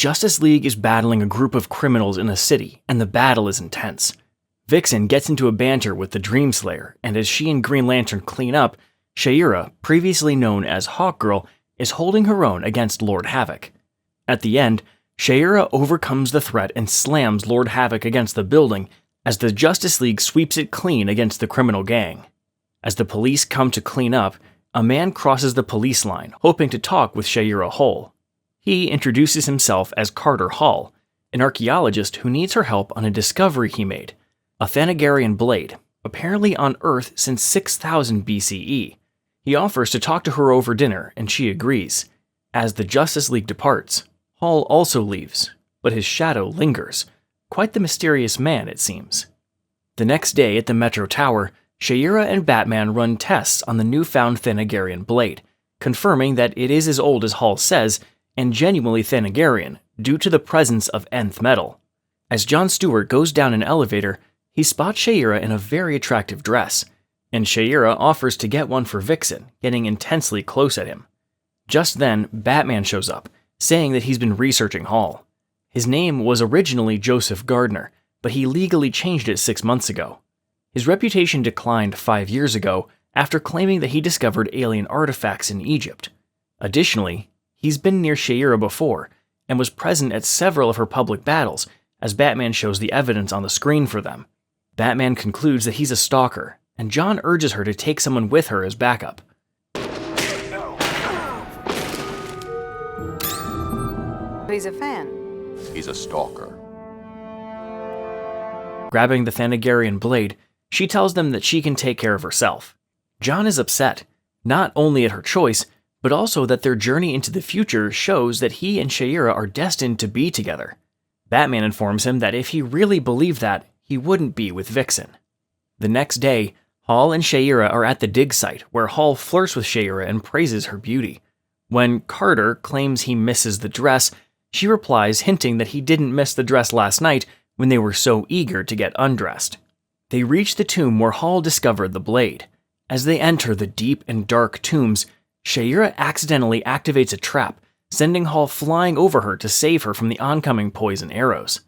Justice League is battling a group of criminals in a city, and the battle is intense. Vixen gets into a banter with the Dream Slayer, and as she and Green Lantern clean up, Chayera, previously known as Hawkgirl, is holding her own against Lord Havoc. At the end, Chayera overcomes the threat and slams Lord Havoc against the building as the Justice League sweeps it clean against the criminal gang. As the police come to clean up, a man crosses the police line, hoping to talk with Chayera-Hol. He introduces himself as Catar Hol, an archaeologist who needs her help on a discovery he made, a Thanagarian blade, apparently on Earth since 6000 BCE. He offers to talk to her over dinner, and she agrees. As the Justice League departs, Hol also leaves, but his shadow lingers. Quite the mysterious man, it seems. The next day at the Metro Tower, Shira and Batman run tests on the newfound Thanagarian blade, confirming that it is as old as Hol says, and genuinely Thanagarian, due to the presence of nth metal. As John Stewart goes down an elevator, he spots Chayera in a very attractive dress, and Chayera offers to get one for Vixen, getting intensely close at him. Just then, Batman shows up, saying that he's been researching Hol. His name was originally Joseph Gardner, but he legally changed it 6 months ago. His reputation declined 5 years ago after claiming that he discovered alien artifacts in Egypt. Additionally, he's been near Chayera before, and was present at several of her public battles, as Batman shows the evidence on the screen for them. Batman concludes that he's a stalker, and John urges her to take someone with her as backup. He's a fan. He's a stalker. Grabbing the Thanagarian blade, she tells them that she can take care of herself. John is upset, not only at her choice, but also that their journey into the future shows that he and Chayera are destined to be together. Batman informs him that if he really believed that, he wouldn't be with Vixen. The next day, Hol and Chayera are at the dig site, where Hol flirts with Chayera and praises her beauty. When Carter claims he misses the dress, she replies hinting that he didn't miss the dress last night when they were so eager to get undressed. They reach the tomb where Hol discovered the blade. As they enter the deep and dark tombs, Chayera accidentally activates a trap, sending Hol flying over her to save her from the oncoming poison arrows.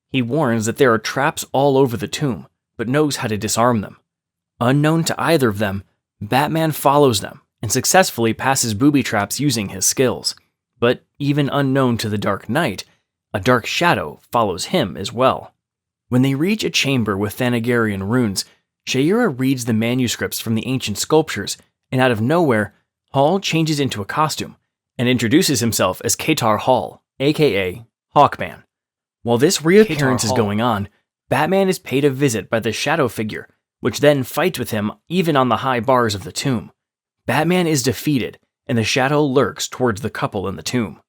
He warns that there are traps all over the tomb, but knows how to disarm them. Unknown to either of them, Batman follows them and successfully passes booby traps using his skills. But even unknown to the Dark Knight, a dark shadow follows him as well. When they reach a chamber with Thanagarian runes, Chayera reads the manuscripts from the ancient sculptures, and out of nowhere, Hol changes into a costume and introduces himself as Catar Hol, aka Hawkman. While this reappearance is going on, Batman is paid a visit by the shadow figure, which then fights with him even on the high bars of the tomb. Batman is defeated, and the shadow lurks towards the couple in the tomb.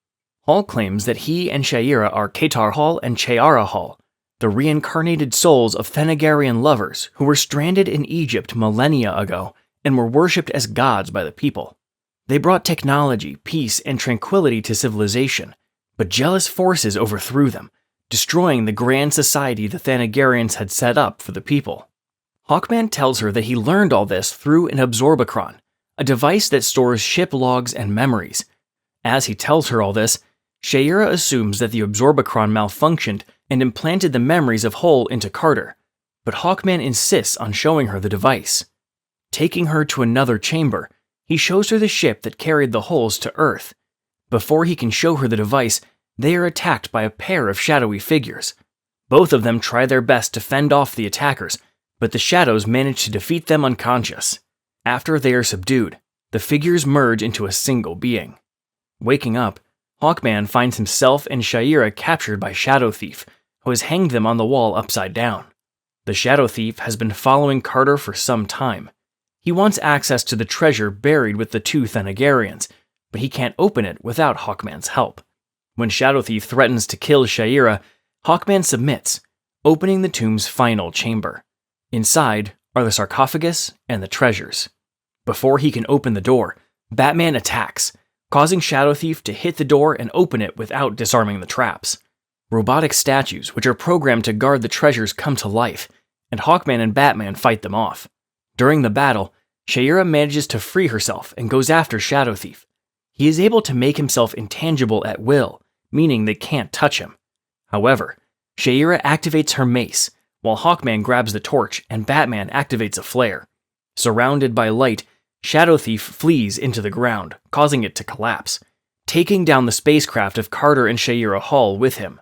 Hol claims that he and Chayera are Catar Hol and Chayera-Hol, the reincarnated souls of Thanagarian lovers who were stranded in Egypt millennia ago and were worshipped as gods by the people. They brought technology, peace, and tranquility to civilization, but jealous forces overthrew them, destroying the grand society the Thanagarians had set up for the people. Hawkman tells her that he learned all this through an Absorbicron, a device that stores ship logs and memories. As he tells her all this, Chayera assumes that the Absorbicron malfunctioned and implanted the memories of Hol into Carter, but Hawkman insists on showing her the device. Taking her to another chamber, he shows her the ship that carried the Hols to Earth. Before he can show her the device, they are attacked by a pair of shadowy figures. Both of them try their best to fend off the attackers, but the shadows manage to defeat them unconscious. After they are subdued, the figures merge into a single being. Waking up, Hawkman finds himself and Chayera captured by Shadow Thief, who has hanged them on the wall upside down. The Shadow Thief has been following Carter for some time. He wants access to the treasure buried with the two Thanagarians, but he can't open it without Hawkman's help. When Shadow Thief threatens to kill Chayera, Hawkman submits, opening the tomb's final chamber. Inside are the sarcophagus and the treasures. Before he can open the door, Batman attacks, causing Shadow Thief to hit the door and open it without disarming the traps. Robotic statues, which are programmed to guard the treasures, come to life, and Hawkman and Batman fight them off. During the battle, Chayera manages to free herself and goes after Shadow Thief. He is able to make himself intangible at will, meaning they can't touch him. However, Chayera activates her mace, while Hawkman grabs the torch and Batman activates a flare. Surrounded by light, Shadow Thief flees into the ground, causing it to collapse, taking down the spacecraft of Carter and Chayera-Hol with him.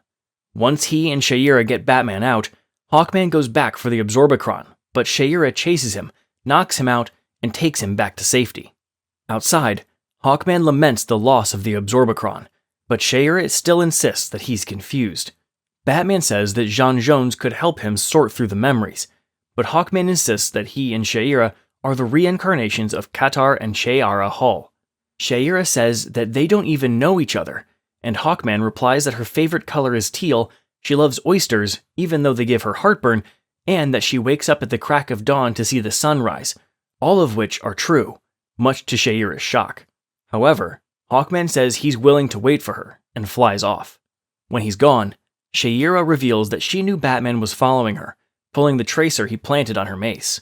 Once he and Chayera get Batman out, Hawkman goes back for the Absorbicron, but Chayera chases him, knocks him out, and takes him back to safety. Outside, Hawkman laments the loss of the Absorbicron, but Chayera still insists that he's confused. Batman says that Jean Jones could help him sort through the memories, but Hawkman insists that he and Chayera are the reincarnations of Catar and Chayera-Hol. Chayera says that they don't even know each other, and Hawkman replies that her favorite color is teal, she loves oysters even though they give her heartburn, and that she wakes up at the crack of dawn to see the sunrise, all of which are true, much to Chayera's shock. However, Hawkman says he's willing to wait for her, and flies off. When he's gone, Chayera reveals that she knew Batman was following her, pulling the tracer he planted on her mace.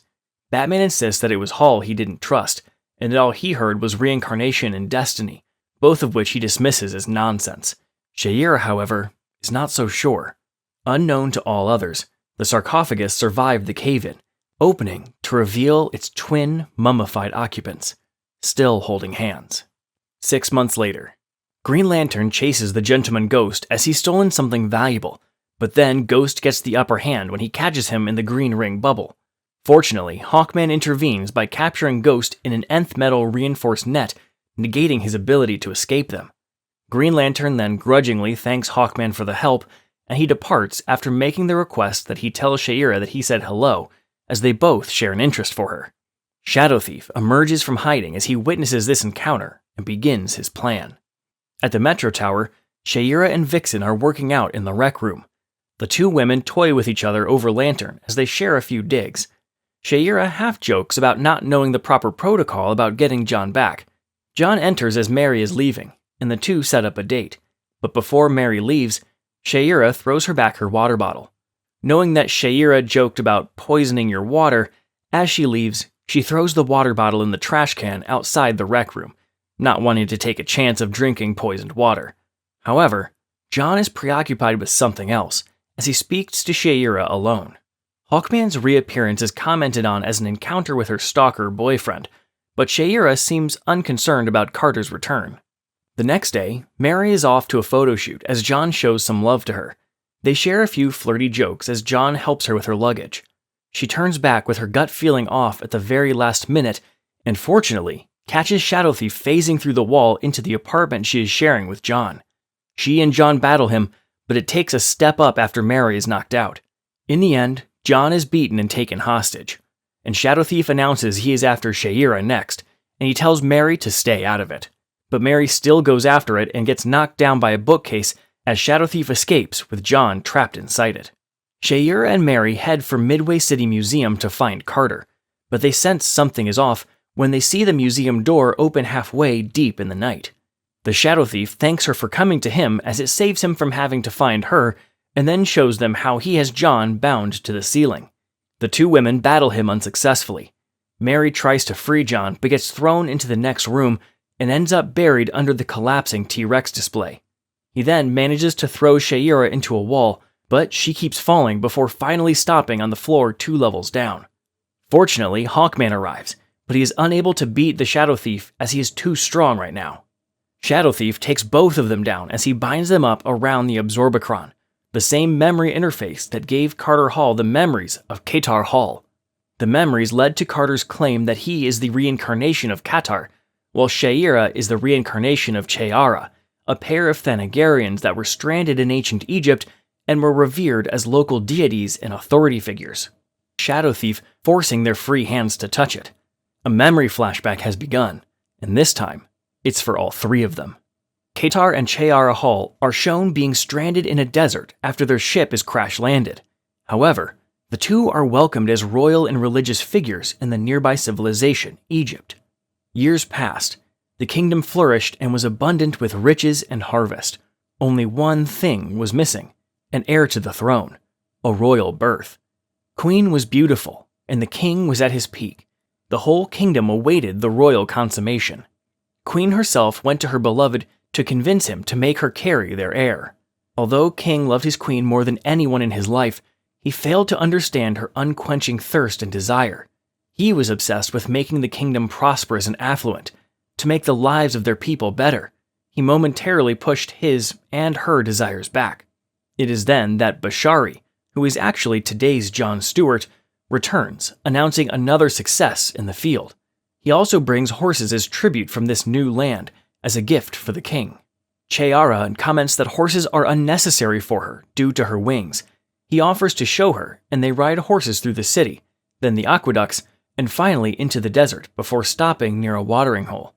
Batman insists that it was Hol he didn't trust, and that all he heard was reincarnation and destiny, both of which he dismisses as nonsense. Chayera, however, is not so sure. Unknown to all others, the sarcophagus survived the cave-in, opening to reveal its twin mummified occupants, still holding hands. 6 months later, Green Lantern chases the Gentleman Ghost as he's stolen something valuable, but then Ghost gets the upper hand when he catches him in the green ring bubble. Fortunately, Hawkman intervenes by capturing Ghost in an nth metal reinforced net, negating his ability to escape them. Green Lantern then grudgingly thanks Hawkman for the help, and he departs after making the request that he tells Chayera that he said hello, as they both share an interest for her. Shadow Thief emerges from hiding as he witnesses this encounter and begins his plan. At the Metro Tower, Chayera and Vixen are working out in the rec room. The two women toy with each other over Lantern as they share a few digs. Chayera half jokes about not knowing the proper protocol about getting John back. John enters as Mary is leaving, and the two set up a date. But before Mary leaves, Chayera throws her back her water bottle. Knowing that Chayera joked about poisoning your water, as she leaves, she throws the water bottle in the trash can outside the rec room, not wanting to take a chance of drinking poisoned water. However, John is preoccupied with something else, as he speaks to Chayera alone. Hawkman's reappearance is commented on as an encounter with her stalker boyfriend, but Chayera seems unconcerned about Carter's return. The next day, Mary is off to a photo shoot as John shows some love to her. They share a few flirty jokes as John helps her with her luggage. She turns back with her gut feeling off at the very last minute, and fortunately, catches Shadow Thief phasing through the wall into the apartment she is sharing with John. She and John battle him, but it takes a step up after Mary is knocked out. In the end, John is beaten and taken hostage, and Shadow Thief announces he is after Chayera next, and he tells Mary to stay out of it. But Mary still goes after it and gets knocked down by a bookcase as Shadow Thief escapes with John trapped inside it. Chayera and Mary head for Midway City Museum to find Carter, but they sense something is off when they see the museum door open halfway deep in the night. The Shadow Thief thanks her for coming to him as it saves him from having to find her, and then shows them how he has John bound to the ceiling. The two women battle him unsuccessfully. Mary tries to free John but gets thrown into the next room and ends up buried under the collapsing T-Rex display. He then manages to throw Chayera into a wall, but she keeps falling before finally stopping on the floor 2 levels down. Fortunately, Hawkman arrives, but he is unable to beat the Shadow Thief as he is too strong right now. Shadow Thief takes both of them down as he binds them up around the Absorbicron, the same memory interface that gave Catar Hol the memories of Catar Hol. The memories led to Carter's claim that he is the reincarnation of Catar, while Chayera is the reincarnation of Chayara, a pair of Thanagarians that were stranded in ancient Egypt and were revered as local deities and authority figures. Shadow Thief forcing their free hands to touch it. A memory flashback has begun, and this time, it's for all 3 of them. Catar and Chayera-Hol are shown being stranded in a desert after their ship is crash-landed. However, the two are welcomed as royal and religious figures in the nearby civilization, Egypt. Years passed. The kingdom flourished and was abundant with riches and harvest. Only one thing was missing: an heir to the throne, a royal birth. Queen was beautiful, and the king was at his peak. The whole kingdom awaited the royal consummation. Queen herself went to her beloved to convince him to make her carry their heir. Although King loved his queen more than anyone in his life, he failed to understand her unquenching thirst and desire. He was obsessed with making the kingdom prosperous and affluent, to make the lives of their people better. He momentarily pushed his and her desires back. It is then that Bashari, who is actually today's John Stewart, returns, announcing another success in the field. He also brings horses as tribute from this new land, as a gift for the king. Chayera comments that horses are unnecessary for her due to her wings. He offers to show her, and they ride horses through the city, then the aqueducts, and finally into the desert before stopping near a watering hole.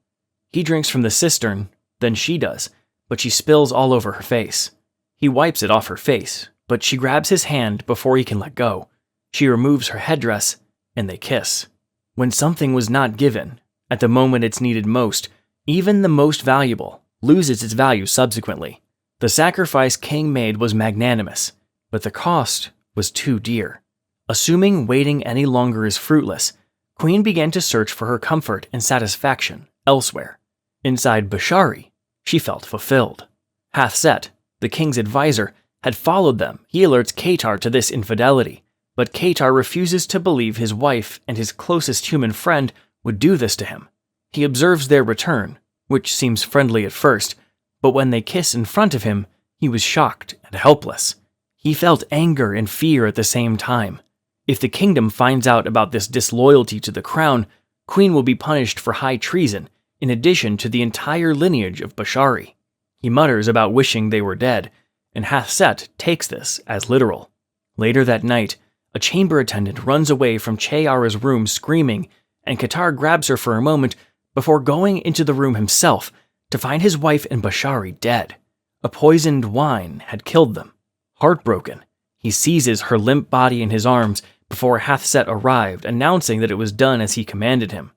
He drinks from the cistern, then she does, but she spills all over her face. He wipes it off her face, but she grabs his hand before he can let go. She removes her headdress, and they kiss. When something was not given, at the moment it's needed most, even the most valuable loses its value subsequently. The sacrifice King made was magnanimous, but the cost was too dear. Assuming waiting any longer is fruitless, Queen began to search for her comfort and satisfaction elsewhere. Inside Bashari, she felt fulfilled. Hathset, the king's advisor, had followed them. He alerts Katar to this infidelity, but Katar refuses to believe his wife and his closest human friend would do this to him. He observes their return, which seems friendly at first, but when they kiss in front of him, he was shocked and helpless. He felt anger and fear at the same time. If the kingdom finds out about this disloyalty to the crown, Queen will be punished for high treason, in addition to the entire lineage of Bashari. He mutters about wishing they were dead, and Hathset takes this as literal. Later that night, a chamber attendant runs away from Chayera's room screaming, and Katar grabs her for a moment before going into the room himself to find his wife and Bashari dead. A poisoned wine had killed them. Heartbroken, he seizes her limp body in his arms before Hathset arrived, announcing that it was done as he commanded him.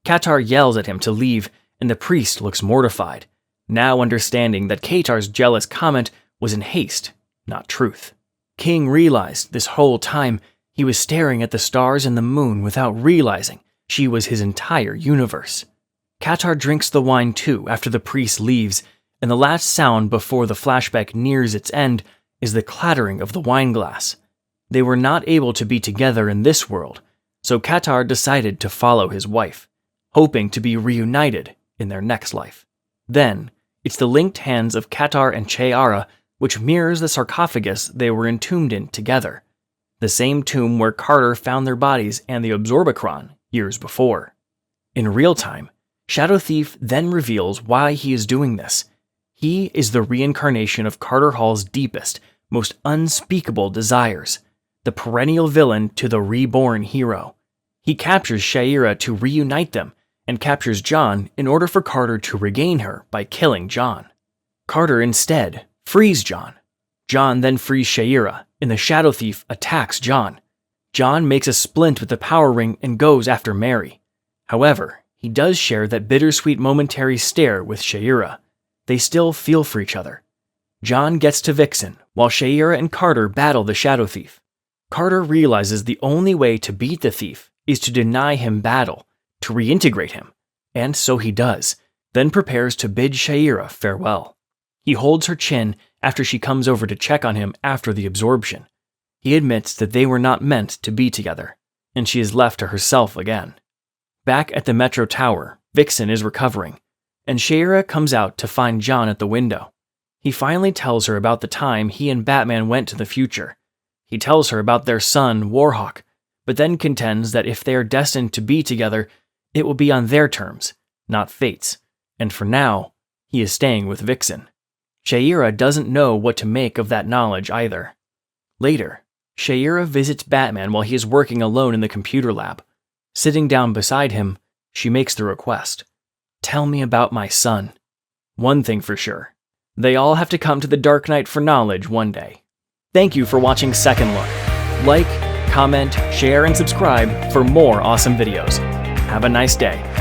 Katar yells at him to leave, and the priest looks mortified, now understanding that Katar's jealous comment was in haste, not truth. King realized this whole time he was staring at the stars and the moon without realizing she was his entire universe. Katar drinks the wine too after the priest leaves, and the last sound before the flashback nears its end is the clattering of the wine glass. They were not able to be together in this world, so Katar decided to follow his wife, hoping to be reunited in their next life. Then, it's the linked hands of Katar and Chayera which mirrors the sarcophagus they were entombed in together, the same tomb where Carter found their bodies and the Absorbicron years before. In real time, Shadow Thief then reveals why he is doing this. He is the reincarnation of Catar Hol's deepest, most unspeakable desires, the perennial villain to the reborn hero. He captures Chayera to reunite them, and captures John in order for Carter to regain her by killing John. Carter instead frees John. John then frees Chayera, and the Shadow Thief attacks John. John makes a splint with the power ring and goes after Mary. However, he does share that bittersweet momentary stare with Chayera. They still feel for each other. John gets to Vixen, while Chayera and Carter battle the Shadow Thief. Carter realizes the only way to beat the thief is to deny him battle, to reintegrate him, and so he does, then prepares to bid Chayera farewell. He holds her chin after she comes over to check on him after the absorption. He admits that they were not meant to be together, and she is left to herself again. Back at the Metro Tower, Vixen is recovering, and Chayera comes out to find John at the window. He finally tells her about the time he and Batman went to the future. He tells her about their son, Warhawk, but then contends that if they are destined to be together, it will be on their terms, not Fate's, and for now, he is staying with Vixen. Chayera doesn't know what to make of that knowledge either. Later, Chayera visits Batman while he is working alone in the computer lab. Sitting down beside him, she makes the request. Tell me about my son. One thing for sure, they all have to come to the Dark Knight for knowledge one day. Thank you for watching Second Look. Like, comment, share, and subscribe for more awesome videos. Have a nice day.